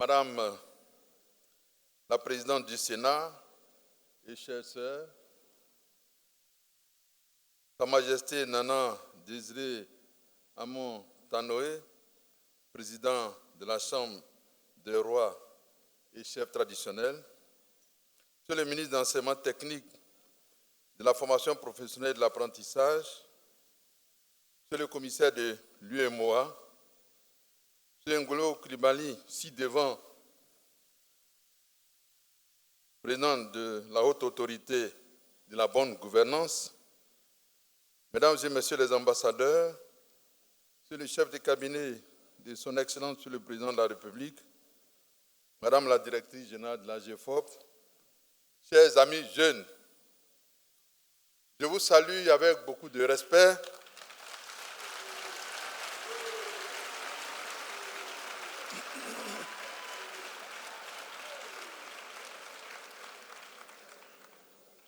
Madame la Présidente du Sénat et chères sœurs, Sa Majesté Nana Désiré Amon Tanoé, Président de la Chambre des rois et chef traditionnel, Monsieur le ministre d'Enseignement technique, de la formation professionnelle et de l'apprentissage, Monsieur le commissaire de l'UEMOA, M. Ngolo Coulibaly, ci-devant, président de la haute autorité de la bonne gouvernance, Mesdames et Messieurs les ambassadeurs, Monsieur le chef de cabinet de son Excellence, Monsieur le Président de la République, Madame la directrice générale de la GFOP, chers amis jeunes, je vous salue avec beaucoup de respect.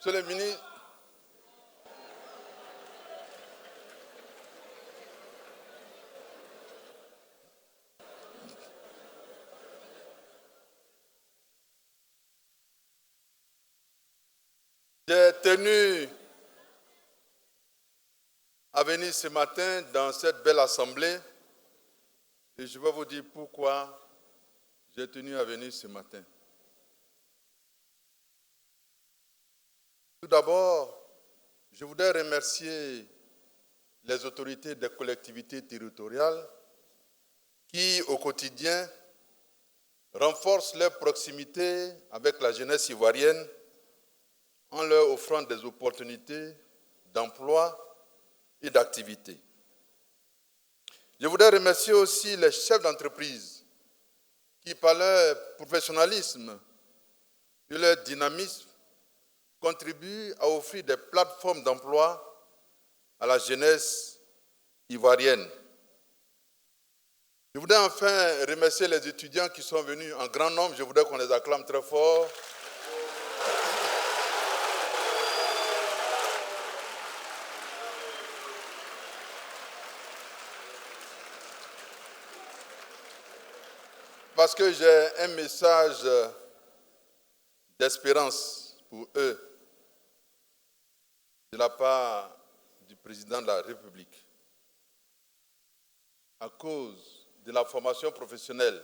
Monsieur le ministre, j'ai tenu à venir ce matin dans cette belle assemblée et je vais vous dire pourquoi j'ai tenu à venir ce matin. Tout d'abord, je voudrais remercier les autorités des collectivités territoriales qui, au quotidien, renforcent leur proximité avec la jeunesse ivoirienne en leur offrant des opportunités d'emploi et d'activité. Je voudrais remercier aussi les chefs d'entreprise qui, par leur professionnalisme et leur dynamisme, contribuent à offrir des plateformes d'emploi à la jeunesse ivoirienne. Je voudrais enfin remercier les étudiants qui sont venus en grand nombre. Je voudrais qu'on les acclame très fort. Parce que j'ai un message d'espérance pour eux de la part du président de la République. À cause de la formation professionnelle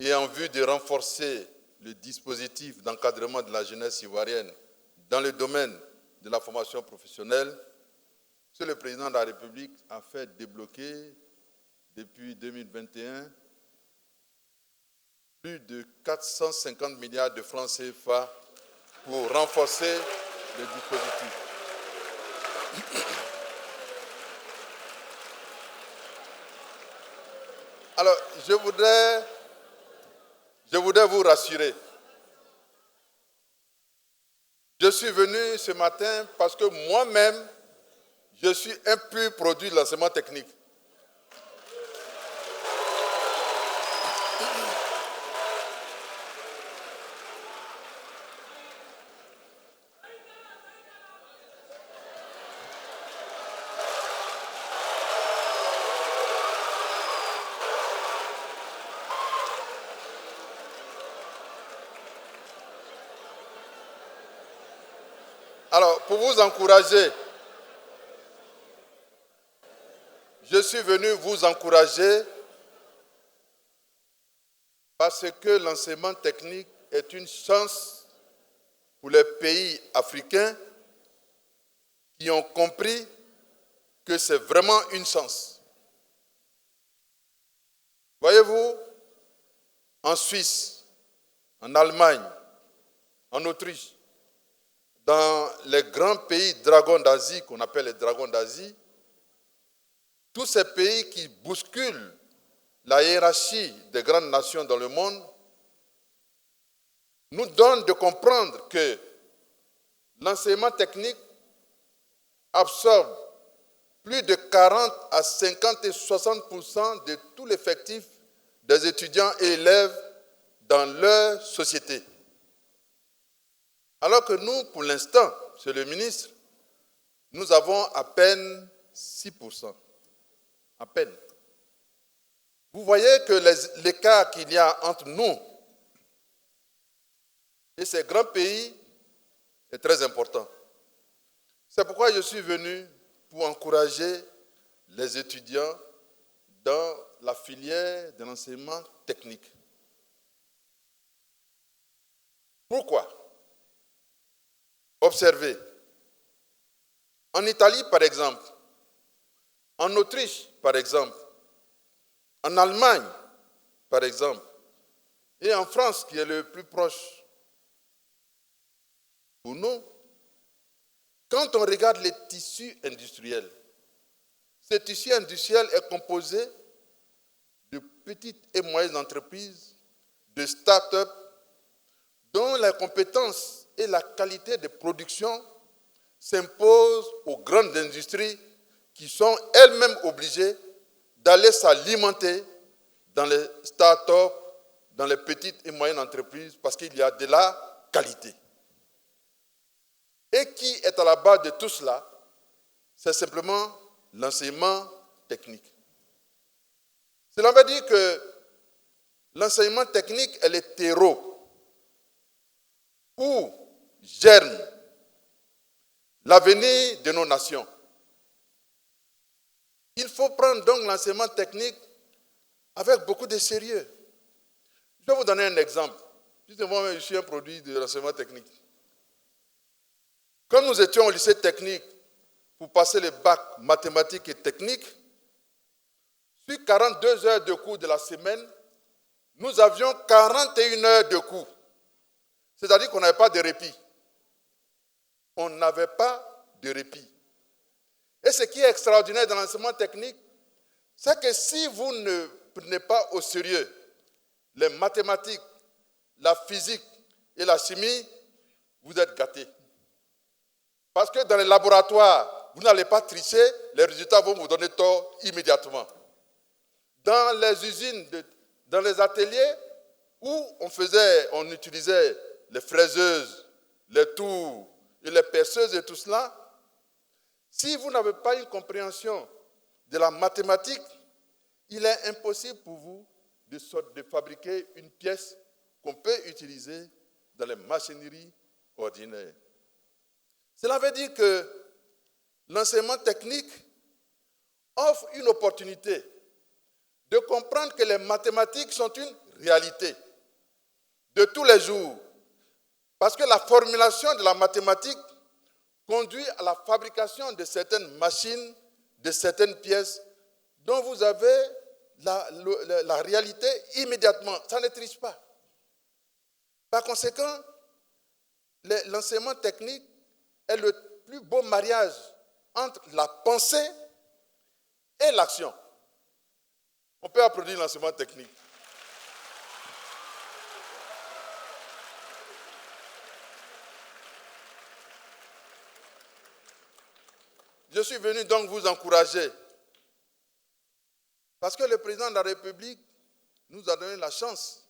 et en vue de renforcer le dispositif d'encadrement de la jeunesse ivoirienne dans le domaine de la formation professionnelle, Monsieur le Président de la République a fait débloquer depuis 2021 plus de 450 milliards de francs CFA pour renforcer le dispositif. Alors, je voudrais vous rassurer. Je suis venu ce matin parce que moi-même, je suis un pur produit de l'enseignement technique. Alors, pour vous encourager, je suis venu vous encourager parce que l'enseignement technique est une chance pour les pays africains qui ont compris que c'est vraiment une chance. Voyez-vous, en Suisse, en Allemagne, en Autriche, dans les grands pays dragons d'Asie, qu'on appelle les dragons d'Asie, tous ces pays qui bousculent la hiérarchie des grandes nations dans le monde, nous donnent de comprendre que l'enseignement technique absorbe plus de 40 à 50 et 60% de tout l'effectif des étudiants et élèves dans leur société. Alors que nous, pour l'instant, Monsieur le ministre, nous avons à peine 6%. À peine. Vous voyez que l'écart qu'il y a entre nous et ces grands pays est très important. C'est pourquoi je suis venu pour encourager les étudiants dans la filière de l'enseignement technique. Pourquoi? Observez. En Italie, par exemple, en Autriche, par exemple, en Allemagne, par exemple, et en France, qui est le plus proche pour nous, quand on regarde les tissus industriels, ce tissu industriel est composé de petites et moyennes entreprises, de start-up, dont la compétence et la qualité de production s'imposent aux grandes industries qui sont elles-mêmes obligées d'aller s'alimenter dans les start-up, dans les petites et moyennes entreprises, parce qu'il y a de la qualité. Et qui est à la base de tout cela? C'est simplement l'enseignement technique. Cela veut dire que l'enseignement technique est le terreau où germe l'avenir de nos nations. Il faut prendre donc l'enseignement technique avec beaucoup de sérieux. Je vais vous donner un exemple. Moi, je suis un produit de l'enseignement technique. Quand nous étions au lycée technique pour passer le bac mathématiques et techniques, sur 42 heures de cours de la semaine, nous avions 41 heures de cours. C'est-à-dire qu'on n'avait pas de répit. On n'avait pas de répit. Et ce qui est extraordinaire dans l'enseignement technique, c'est que si vous ne prenez pas au sérieux les mathématiques, la physique et la chimie, vous êtes gâtés. Parce que dans les laboratoires, vous n'allez pas tricher, les résultats vont vous donner tort immédiatement. Dans les usines, dans les ateliers où on utilisait les fraiseuses, les tours et les perceuses et tout cela, si vous n'avez pas une compréhension de la mathématique, il est impossible pour vous de fabriquer une pièce qu'on peut utiliser dans les machineries ordinaires. Cela veut dire que l'enseignement technique offre une opportunité de comprendre que les mathématiques sont une réalité de tous les jours. Parce que la formulation de la mathématique conduit à la fabrication de certaines machines, de certaines pièces dont vous avez la réalité immédiatement. Ça ne triche pas. Par conséquent, l'enseignement technique est le plus beau mariage entre la pensée et l'action. On peut applaudir l'enseignement technique. Je suis venu donc vous encourager. Parce que le président de la République nous a donné la chance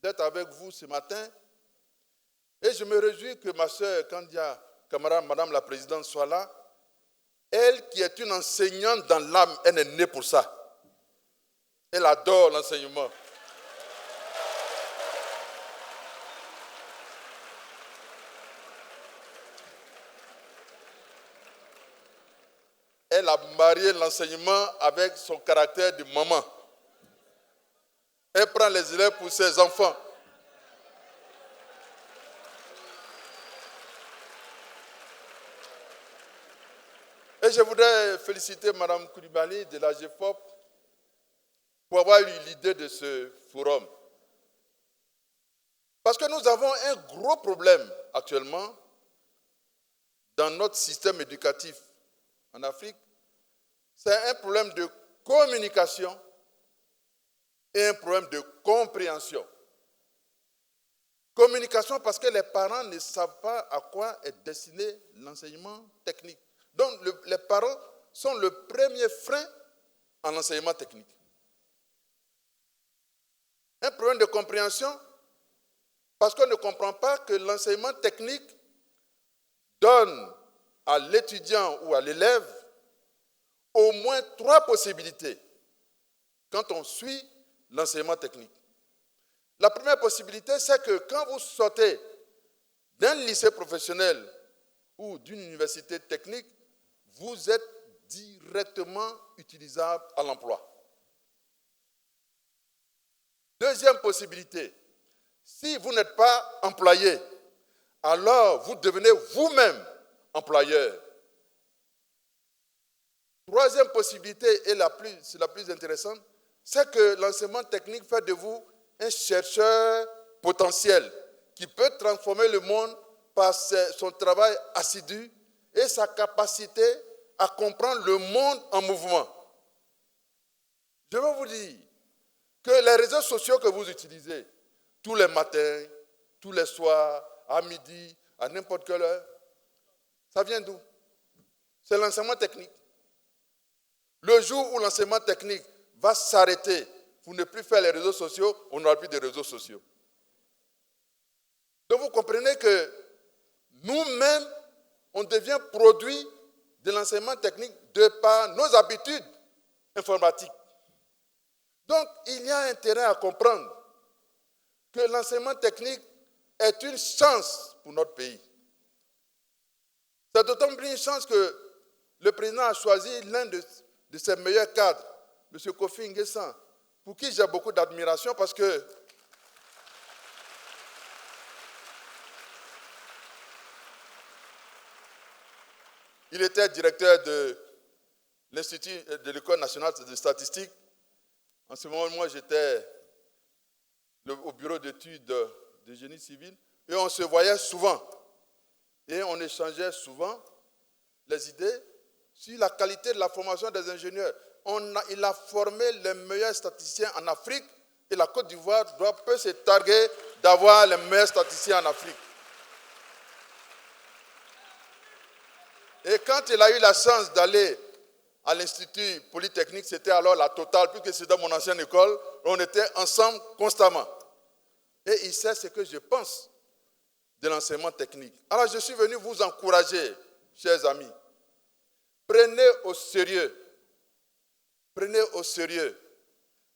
d'être avec vous ce matin. Et je me réjouis que ma soeur Kandia Camara, Madame la Présidente, soit là. Elle qui est une enseignante dans l'âme, elle est née pour ça. Elle adore l'enseignement. Elle a marié l'enseignement avec son caractère de maman. Elle prend les élèves pour ses enfants. Et je voudrais féliciter Mme Koulibaly de la GFOP pour avoir eu l'idée de ce forum. Parce que nous avons un gros problème actuellement dans notre système éducatif en Afrique. C'est un problème de communication et un problème de compréhension. Communication parce que les parents ne savent pas à quoi est destiné l'enseignement technique. Donc les parents sont le premier frein en enseignement technique. Un problème de compréhension parce qu'on ne comprend pas que l'enseignement technique donne à l'étudiant ou à l'élève au moins 3 possibilités. quand on suit l'enseignement technique. La première possibilité, c'est que quand vous sortez d'un lycée professionnel ou d'une université technique, vous êtes directement utilisable à l'emploi. Deuxième possibilité, si vous n'êtes pas employé, alors vous devenez vous-même employeur. Troisième possibilité, et c'est la plus intéressante, c'est que l'enseignement technique fait de vous un chercheur potentiel qui peut transformer le monde par son travail assidu et sa capacité à comprendre le monde en mouvement. Je veux vous dire que les réseaux sociaux que vous utilisez tous les matins, tous les soirs, à midi, à n'importe quelle heure, ça vient d'où? C'est l'enseignement technique. Le jour où l'enseignement technique va s'arrêter, pour ne plus faire les réseaux sociaux, on n'aura plus de réseaux sociaux. Donc vous comprenez que nous-mêmes, on devient produit de l'enseignement technique de par nos habitudes informatiques. Donc il y a intérêt à comprendre que l'enseignement technique est une chance pour notre pays. C'est d'autant plus une chance que le président a choisi l'un de ses meilleurs cadres, M. Kofi Nguessan, pour qui j'ai beaucoup d'admiration parce que il était directeur de l'Institut de l'École nationale de statistique. En ce moment, moi, j'étais au bureau d'études de génie civil et on se voyait souvent et on échangeait souvent les idées sur la qualité de la formation des ingénieurs. Il a formé les meilleurs statisticiens en Afrique et la Côte d'Ivoire peut se targuer d'avoir les meilleurs statisticiens en Afrique. Et quand il a eu la chance d'aller à l'Institut Polytechnique, c'était alors la totale, puisque c'était mon ancienne école, on était ensemble constamment. Et il sait ce que je pense de l'enseignement technique. Alors je suis venu vous encourager, chers amis. Prenez au sérieux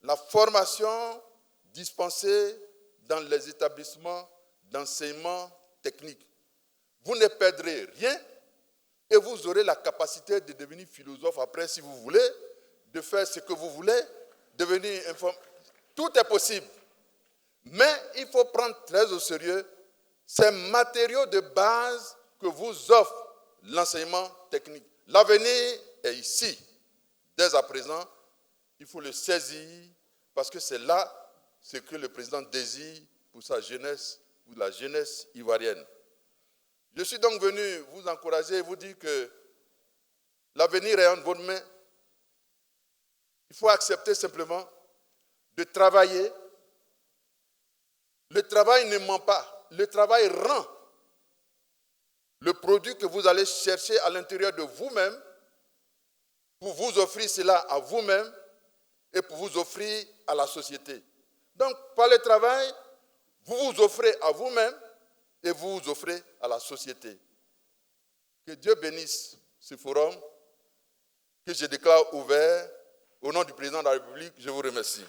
la formation dispensée dans les établissements d'enseignement technique. Vous ne perdrez rien et vous aurez la capacité de devenir philosophe après si vous voulez, de faire ce que vous voulez, devenir tout est possible. Mais il faut prendre très au sérieux ces matériaux de base que vous offre l'enseignement technique. L'avenir est ici. Dès à présent, il faut le saisir parce que c'est là ce que le président désire pour sa jeunesse, pour la jeunesse ivoirienne. Je suis donc venu vous encourager et vous dire que l'avenir est entre votre main. Il faut accepter simplement de travailler. Le travail ne ment pas. Le travail rend le produit que vous allez chercher à l'intérieur de vous-même pour vous offrir cela à vous-même et pour vous offrir à la société. Donc, par le travail, vous vous offrez à vous-même et vous vous offrez à la société. Que Dieu bénisse ce forum que je déclare ouvert. Au nom du président de la République, je vous remercie.